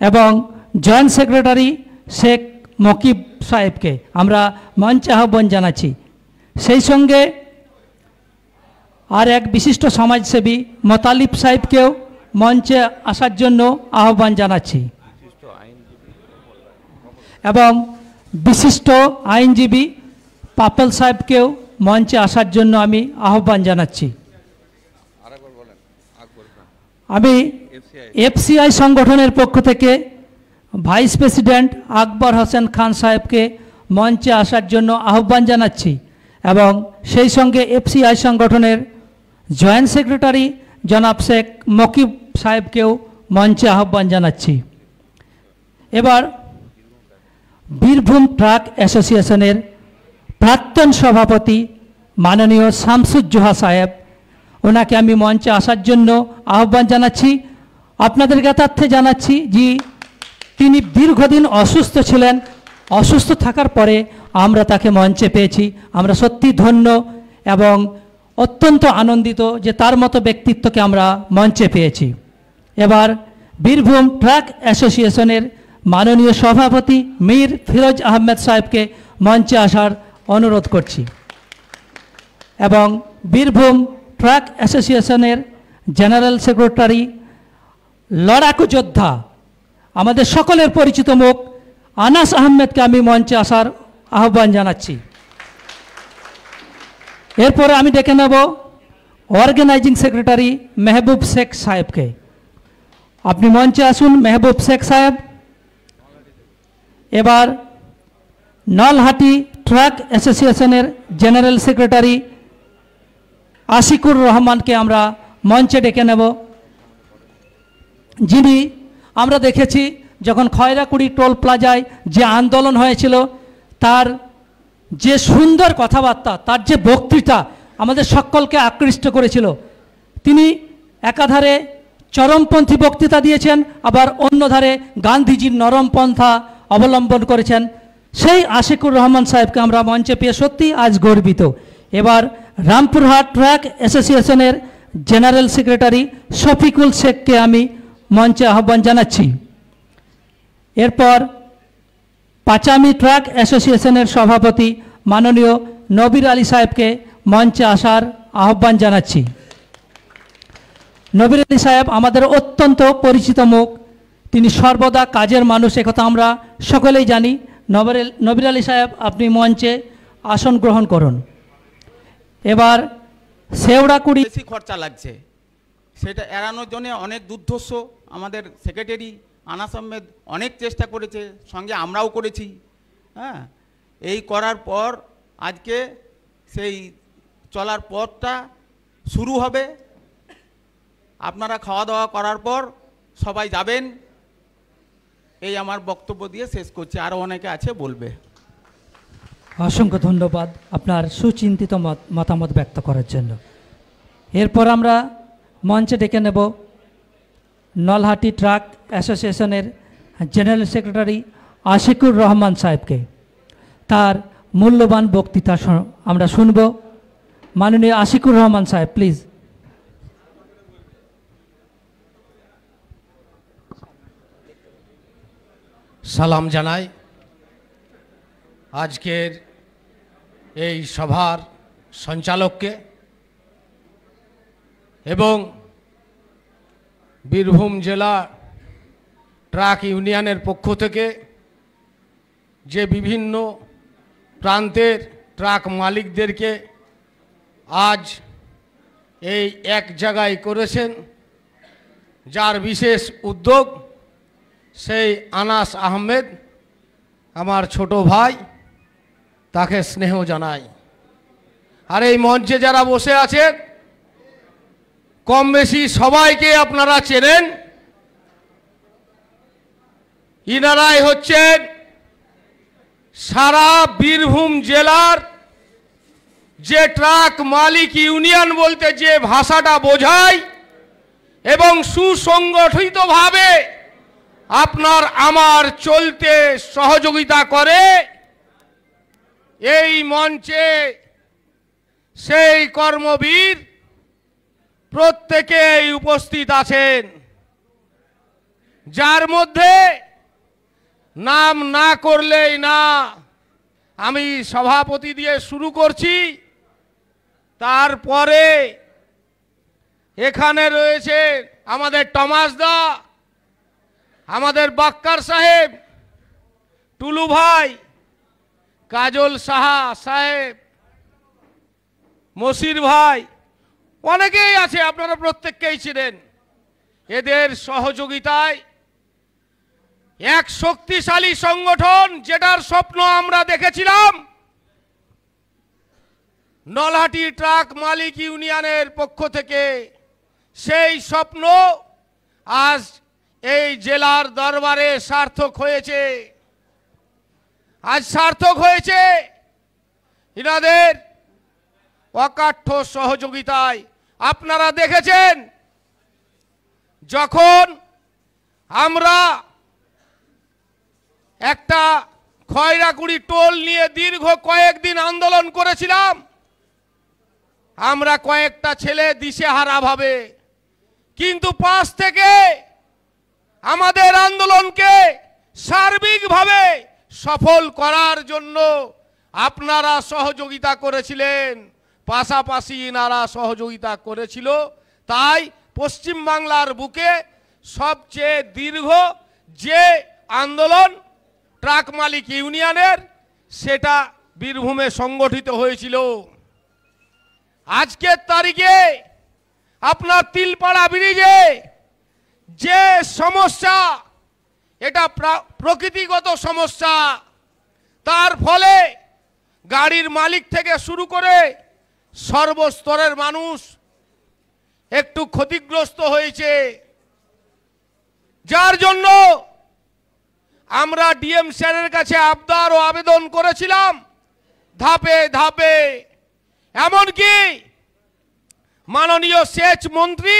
এবং joint secretary Sheikh Mokib সাহেবকে আমরা মঞ্চে আহ্বান জানাচ্ছি। সেই সঙ্গে আর এক বিশিষ্ট সমাজসেবী মোতালিব সাহেবকেও মঞ্চে আসার জন্য আহ্বান জানাচ্ছি এবং বিশিষ্ট আইনজীবী পাপল সাহেবকেও মঞ্চে আসার জন্য আমি আহ্বান জানাচ্ছি। আমি এফসিআই সংগঠনের পক্ষ থেকে ভাইস প্রেসিডেন্ট আকবর হোসেন খান সাহেবকে মঞ্চে আসার জন্য আহ্বান জানাচ্ছি এবং সেই সঙ্গে এফসিআই সংগঠনের জয়েন্ট সেক্রেটারি জনাব শেখ মকিব সাহেবকেও মঞ্চে আহ্বান জানাচ্ছি। এবার বীরভূম ট্রাক অ্যাসোসিয়েশনের প্রাক্তন সভাপতি মাননীয় শামসুজ্জোহা সাহেব, ওনাকে আমি মঞ্চে আসার জন্য আহ্বান জানাচ্ছি। আপনাদের জ্ঞাতার্থে জানাচ্ছি যে তিনি দীর্ঘদিন অসুস্থ ছিলেন, অসুস্থ থাকার পরে আমরা তাকে মঞ্চে পেয়েছি। আমরা সত্যি ধন্য এবং অত্যন্ত আনন্দিত যে তার মতো ব্যক্তিত্বকে আমরা মঞ্চে পেয়েছি। এবার বীরভূম ট্রাক অ্যাসোসিয়েশনের মাননীয় সভাপতি মীর ফিরোজ আহমেদ সাহেবকে মঞ্চে আসার অনুরোধ করছি এবং বীরভূম ট্রাক অ্যাসোসিয়েশনের জেনারেল সেক্রেটারি লড়াকু যোদ্ধা আমাদের সকলের পরিচিত মুখ আনাস আহমেদকে আমি মঞ্চে আসার আহ্বান জানাচ্ছি। এরপরে আমি ডেকে নেব অর্গানাইজিং সেক্রেটারি মেহবুব শেখ সাহেবকে। আপনি মঞ্চে আসুন মেহবুব শেখ সাহেব। এবার নলহাটি ট্রাক অ্যাসোসিয়েশনের জেনারেল সেক্রেটারি আশিকুর রহমানকে আমরা মঞ্চে ডেকে নেব, যিনি আমরা দেখেছি যখন খয়রাকুড়ি টোল প্লাজায় যে আন্দোলন হয়েছিল, তার যে সুন্দর কথাবার্তা, তার যে বক্তৃতা আমাদের সকলকে আকৃষ্ট করেছিল। তিনি একাধারে চরমপন্থী বক্তৃতা দিয়েছেন, আবার অন্যধারে গান্ধীজির নরমপন্থা অবলম্বন করেছেন। সেই আশিকুর রহমান সাহেবকে আমরা মঞ্চে পেয়ে সত্যি আজ গর্বিত। এবার রামপুরহাট ট্রাক অ্যাসোসিয়েশনের জেনারেল সেক্রেটারি শফিকুল শেখকে আমি মঞ্চে আহ্বান জানাচ্ছি। এরপর পাচামি ট্রাক অ্যাসোসিয়েশনের সভাপতি মাননীয় নবীর আলী সাহেবকে মঞ্চে আসার আহ্বান জানাচ্ছি। নবীর আলী সাহেব আমাদের অত্যন্ত পরিচিত মুখ, তিনি সর্বদা কাজের মানুষ, একথা আমরা সকলেই জানি। নবীর আলী সাহেব, আপনি মঞ্চে আসন গ্রহণ করুন। এবার শেওড়াকুড়ি বেশি খরচা লাগছে, সেটা এড়ানোর জন্য অনেক দুর্ধর্ষ আমাদের সেক্রেটারি আনাস আহমেদ অনেক চেষ্টা করেছে, সঙ্গে আমরাও করেছি। হ্যাঁ, এই করার পর আজকে সেই চলার পথটা শুরু হবে। আপনারা খাওয়া দাওয়া করার পর সবাই যাবেন। এই আমার বক্তব্য দিয়ে শেষ করছি, আরও অনেকে আছে বলবে। অসংখ্য ধন্যবাদ আপনার সুচিন্তিত মতামত ব্যক্ত করার জন্য। এরপর আমরা মঞ্চে ডেকে নেব নলহাটি ট্রাক অ্যাসোসিয়েশনের জেনারেল সেক্রেটারি আশিকুর রহমান সাহেবকে। তার মূল্যবান বক্তৃতা আমরা শুনব। মাননীয় আশিকুর রহমান সাহেব, প্লিজ। সালাম জানাই আজকের এই সভার সঞ্চালককে এবং বীরভূম জেলা ট্রাক ইউনিয়নের পক্ষ থেকে যে বিভিন্ন প্রান্তের ট্রাক মালিকদেরকে আজ এই এক জায়গায় করেছেন, যার বিশেষ উদ্যোগ সেই আনাস আহমেদ আমার ছোট ভাই, তাকে স্নেহ জানাই। আর এই মঞ্চে যারা বসে আছেন কম বেশি সবাইকে আপনারা চেনেন। ইনারাই হচ্ছেন সারা বীরভূম জেলার যে ট্রাক মালিক ইউনিয়ন বলতে যে ভাষাটা বোঝায় এবং সুসংগঠিতভাবে আপনার আমার চলতে সহযোগিতা করে, এই মঞ্চে সেই কর্মবীর প্রত্যেকেই উপস্থিত আছেন। যার মধ্যে নাম না করলেই না। আমি সভাপতি দিয়ে শুরু করছি, তারপরে এখানে রয়েছে আমাদের টমাস দা, আমাদের বাক্কার সাহেব, টুলু ভাই, কাজল সাহা সাহেব, মসির ভাই, অনেকেই আছে, আপনারা প্রত্যেককেই চিনেন। এদের সহযোগিতায় এক শক্তিশালী সংগঠন, যেটার স্বপ্ন আমরা দেখেছিলাম, নলহাটি ট্রাক মালিক ইউনিয়নের পক্ষ থেকে, সেই স্বপ্ন আজ এই জেলার দরবারে সার্থক হয়েছে। আজ সার্থক হয়েছে ইনাদের অকাঠ্য সহযোগিতায়। আপনারা দেখেছেন, যখন আমরা একটা খয়রাকুড়ি টোল নিয়ে দীর্ঘ কয়েকদিন আন্দোলন করেছিলাম, আমরা কয়েকটা ছেলে দিশেহারা ভাবে, কিন্তু পাশ থেকে আমাদের আন্দোলনকে সার্বিকভাবে সফল করার জন্য আপনারা সহযোগিতা করেছিলেন, পাশাপাশি ইনারা সহযোগিতা করেছিল। তাই পশ্চিম বাংলার বুকে সবচেয়ে দীর্ঘ যে আন্দোলন ট্রাক মালিক ইউনিয়নের, সেটা বীরভূমে সংগঠিত হয়েছিল। আজকের তারিখে আপনার তিলপাড়া ব্রিজে যে সমস্যা, এটা প্রকৃতিগত সমস্যা, তার ফলে গাড়ির মালিক থেকে শুরু করে সর্বস্তরের মানুষ একটু ক্ষতিগ্রস্ত হয়েছে, যার জন্য আমরা ডিএম স্যারের কাছে আবদার ও আবেদন করেছিলাম ধাপে ধাপে। এমনকি মাননীয় সেচ মন্ত্রী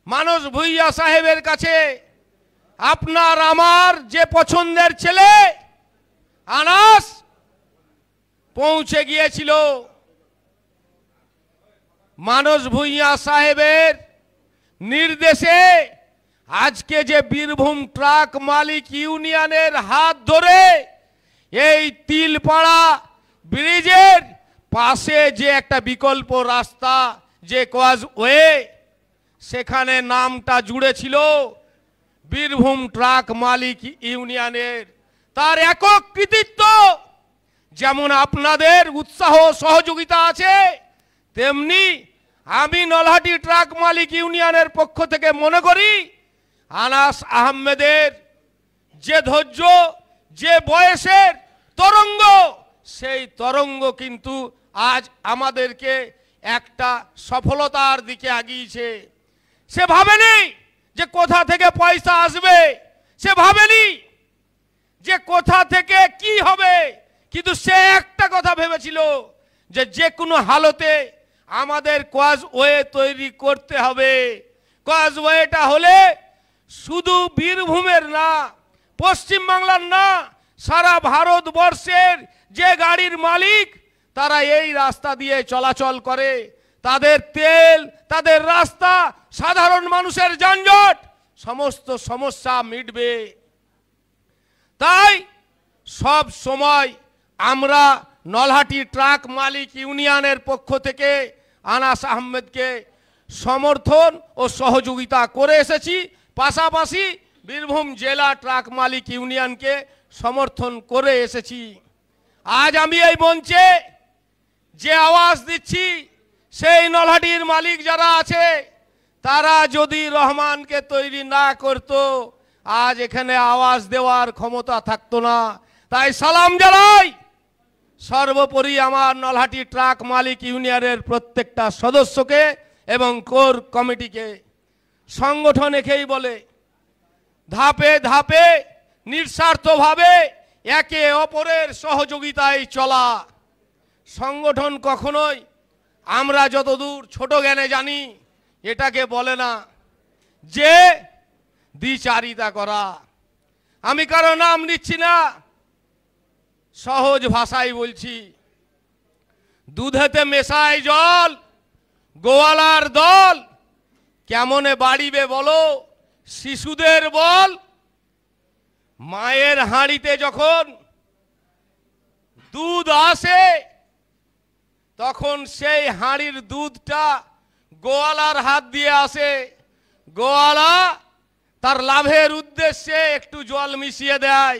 মানস ভুইয়া সাহেবের কাছে আপনার আমার যে পছন্দের ছেলে আনাস পৌঁছে গিয়েছিল। মানস ভুইয়া সাহেবের নির্দেশে আজকে যে বীরভূম ট্রাক মালিক ইউনিয়নের হাত ধরে এই তিলপাড়া ব্রিজের পাশে যে একটা বিকল্প রাস্তা, যে কজওয়ে, সেখানে নামটা জুড়েছিল বীরভূম ট্রাক মালিক ইউনিয়নের। তার একক কৃতিত্ব, যেমন আপনাদের উৎসাহ সহযোগিতা আছে, তেমনি আমি নলহাটি ট্রাক মালিক ইউনিয়নের পক্ষ থেকে মনে করি আনাস আহমেদের যে ধৈর্য, যে বয়সের তরঙ্গ, সেই তরঙ্গ কিন্তু আজ আমাদেরকে একটা সফলতার দিকে এগিয়েছে। সে ভাবেনি যে কোথা থেকে পয়সা আসবে, সে ভাবেনি যে কোথা থেকে কি হবে, কিন্তু সে একটা কথা ভেবেছিল যে যে কোনো হালতে আমাদের কজওয়ে তৈরি করতে হবে। কজওয়েটা হলে শুধু বীরভূমের না, পশ্চিম বাংলার না, সারা ভারতবর্ষের যে গাড়ির মালিক তারা এই রাস্তা দিয়ে চলাচল করে, তাদের তেল, তাদের রাস্তা, সাধারণ মানুষের যানজট, সমস্ত সমস্যা মিটবে। তাই সব সময় আমরা নলহাটি ট্রাক মালিক ইউনিয়নের পক্ষ থেকে আনাস আহমেদকে সমর্থন ও সহযোগিতা করে এসেছি, পাশাপাশি বীরভূম জেলা ট্রাক মালিক ইউনিয়নকে সমর্থন করে এসেছি। আজ আমি এই মঞ্চে যে আওয়াজ দিচ্ছি, সেই নলহাটির মালিক যারা আছে, তারা যদি রহমানকে তৈরি না করত, আজ এখানে আওয়াজ দেওয়ার ক্ষমতা থাকতো না। তাই সালাম জানাই সর্বোপরি আমার নলহাটি ট্রাক মালিক ইউনিয়নের প্রত্যেকটা সদস্যকে এবং কোর কমিটিকে। সংগঠন একেই বলে ধাপে ধাপে নিঃস্বার্থভাবে একে অপরের সহযোগিতায় চলা। সংগঠন কখনোই আমরা যতদূর ছোট জ্ঞানে জানি এটাকে বলে না যে দ্বিচারিতা করা। আমি কারো নাম নিচ্ছি না, সহজ ভাষায় বলছি, দুধেতে মেশায় জল, গোয়ালার দল কেমনে বাড়িবে বলো, শিশুদের বল, মায়ের হাঁড়িতে যখন দুধ আসে তখন সেই হাঁড়ির দুধটা গোয়ালার হাত দিয়ে আসে। গোয়ালা তার লাভের উদ্দেশ্যে একটু জল মিশিয়ে দেয়।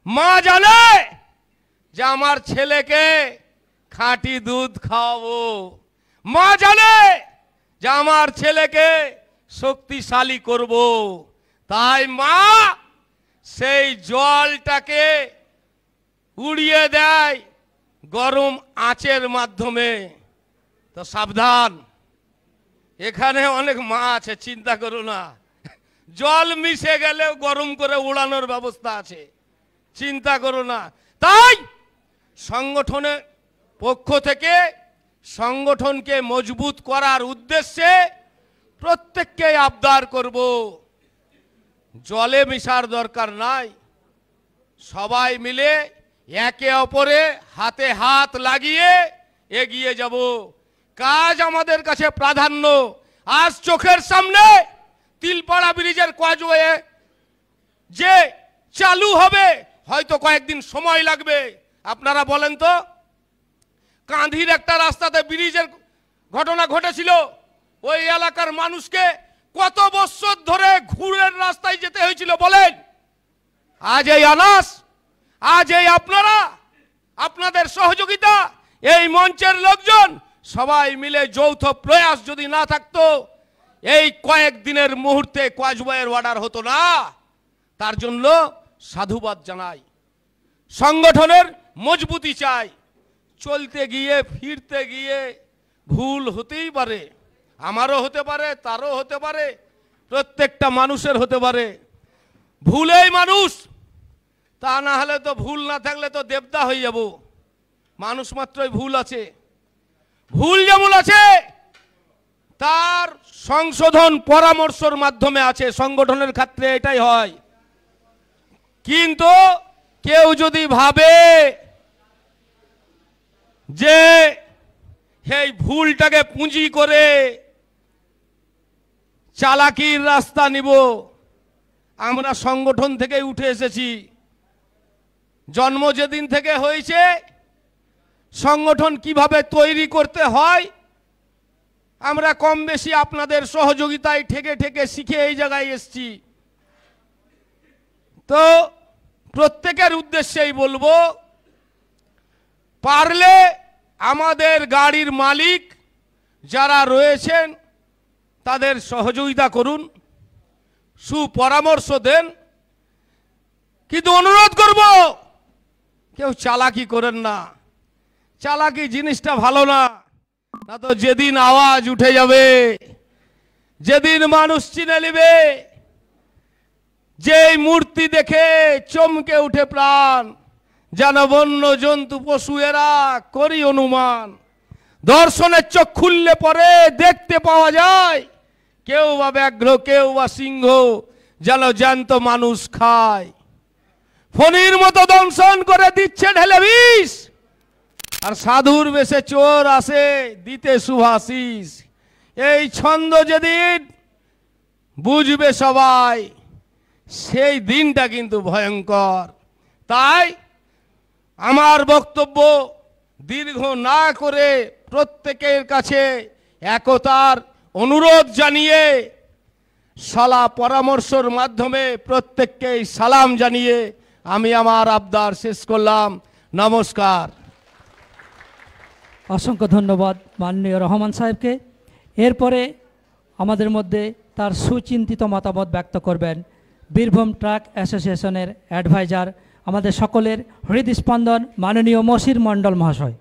মা জানে যে আমার ছেলেকে খাঁটি দুধ খাওয়াবো, মা জানে যে আমার ছেলেকে শক্তিশালী করব, তাই মা সেই জলটাকে উড়িয়ে দেয় গরম আঁচের মাধ্যমে। তো সাবধান, এখানে অনেক মা আছে, চিন্তা করো না, জল মিশে গেলেও গরম করে উড়ানোর ব্যবস্থা আছে, চিন্তা করো না। তাই সংগঠনের পক্ষ থেকে সংগঠনকে মজবুত করার উদ্দেশ্যে প্রত্যেককে আবদার করব, জলে মিশার দরকার নাই, সবাই মিলে একে অপরে হাতে হাত লাগিয়ে এগিয়ে যাব। কাজ আমাদের কাছে প্রাধান্য। আজ চোখের সামনে তিলপাড়া ব্রিজের কজওয়ে যে চালু হবে, হয়তো কয়েকদিন সময় লাগবে। আপনারা বলেন তো, কাঁধির একটা রাস্তাতে ব্রিজের ঘটনা ঘটেছিল, ওই এলাকার মানুষকে কত বছর ধরে ঘুরের রাস্তায় যেতে হয়েছিল বলেন। আজ এই আনাস, আজ এই আপনারা, আপনাদের সহযোগিতা, এই মঞ্চের লোকজন সবাই মিলে যৌথ প্রয়াস যদি না থাকতো, এই কয়েকদিনের মুহূর্তে কজওয়ের অর্ডার হতো না। তার জন্য সাধুবাদ জানাই। সংগঠনের মজবুতি চাই। চলতে গিয়ে ফিরতে গিয়ে ভুল হতেই পারে, আমারও হতে পারে, তারও হতে পারে, প্রত্যেকটা মানুষের হতে পারে। ভুলেই মানুষ, তা না হলে তো, ভুল না থাকলে তো দেবতা হয়ে যাব। মানুষ মাত্রই ভুল আছে, ভুল যেমন আছে তার সংশোধন পরামর্শের মাধ্যমে আছে। সংগঠনের ক্ষেত্রে এটাই হয়। কিন্তু কেউ যদি ভাবে যে এই ভুলটাকে পুঁজি করে চালাকির রাস্তা নিব, আমরা সংগঠন থেকে উঠে এসেছি। জন্ম যেদিন থেকে হয়েছে, সংগঠন কিভাবে তৈরি করতে হয় আমরা কম বেশি আপনাদের সহযোগিতায় ঠেকে ঠেকে শিখে এই জায়গায় এসেছি। তো প্রত্যেকের উদ্দেশ্যেই বলবো, পারলে আমাদের গাড়ির মালিক যারা রয়েছেন তাদের সহযোগিতা করুন, সুপরামর্শ দেন, কিন্তু অনুরোধ করব কেউ চালাকি করেন না। চালাকি জিনিসটা ভালো না, না তো যেদিন আওয়াজ উঠে যাবে, যেদিন মানুষ চিনে নেবে, যে মূর্তি দেখে চমকে উঠে প্রাণ, যেন বন্য জন্তু পশু এরা করি অনুমান। দর্শনের চোখ খুললে পরে দেখতে পাওয়া যায়, কেউ বা ব্যাঘ্র, কেউ বা সিংহ, যেন জ্যান্ত মানুষ খায়। ফণির মতো দংশন করে দিচ্ছে ঢেলে বিষ, আর সাধুর বেশে চোর আসে দিতে শুভাশিস। এই ছন্দ যেদিন বুঝবে সবাই, সেই দিনটা কিন্তু ভয়ঙ্কর। তাই আমার বক্তব্য দীর্ঘ না করে প্রত্যেকের কাছে একতার অনুরোধ জানিয়ে, সালা পরামর্শের মাধ্যমে প্রত্যেককেই সালাম জানিয়ে আমি আমার আবদার শেষ করলাম। নমস্কার। অসংখ্য ধন্যবাদ মাননীয় রহমান সাহেবকে। এরপরে আমাদের মধ্যে তার সুচিন্তিত মতামত ব্যক্ত করবেন বীরভূম ট্রাক অ্যাসোসিয়েশনের অ্যাডভাইজার, আমাদের সকলের হৃদস্পন্দন মাননীয় মশির মণ্ডল মহাশয়।